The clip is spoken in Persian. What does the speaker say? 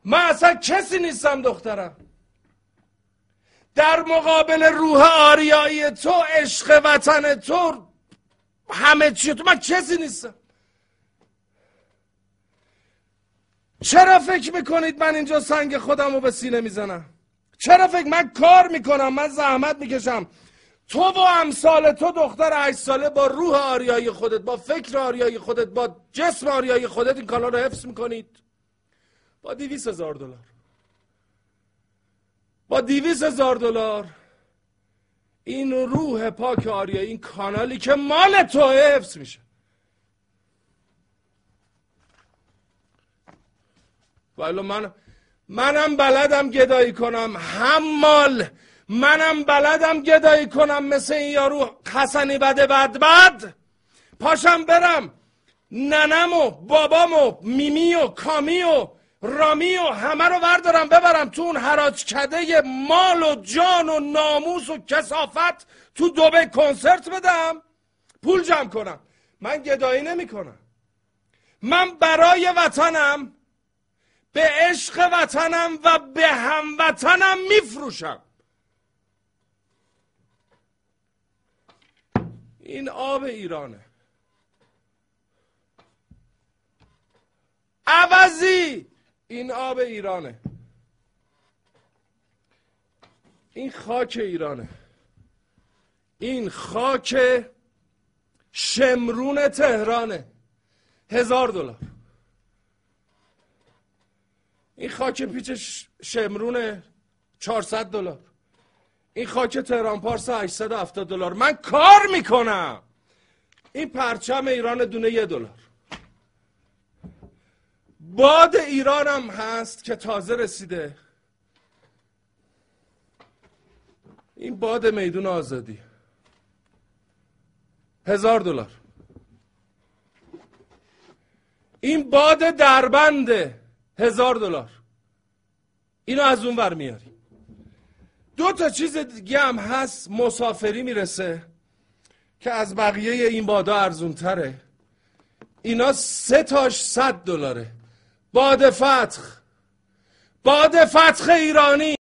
من اصلا کسی نیستم دخترم. در مقابل روح آریایی تو، عشق وطن تو، همه چی تو، من کسی نیستم. چرا فکر میکنید من اینجا سنگ خودم رو به سینه میزنم؟ چرا فکر من کار میکنم، من زحمت میکشم. تو و امثال تو دختر 8 ساله با روح آریایی خودت، با فکر آریایی خودت، با جسم آریایی خودت این کالا رو حفظ میکنید با $200,000. با $200,000 این روح پاک آریایی، این کانالی که مال تو حفظ میشه. ولی منم بلدم گدایی کنم، حمال منم بلدم گدایی کنم مثل این یارو حسنی بد پاشم برم ننم و بابام و میمی و کامی و رامی و همه رو بردارم ببرم تو اون حراج کده مال و جان و ناموس و کثافت تو دبی کنسرت بدم، پول جمع کنم. من گدایی نمی کنم. من برای وطنم، به عشق وطنم و به هموطنم میفروشم. این آب ایرانه. عوضی این آب ایرانه. این خاک ایرانه. این خاک شمرون تهرانه. $1,000. این خاک پیچ شمرون $400. این خاک تهران پارس $870. من کار میکنم. این پرچم ایران دونه $1. باد ایرانم هست که تازه رسیده. این باد میدون آزادی $1,000. این باد دربنده $1,000. اینو از اون ور میاریم. 2 تا چیز دیگه هم هست مسافری میرسه که از بقیه این بادا ارزون تره. اینا 3 تاش $100. باد فتح ایرانی.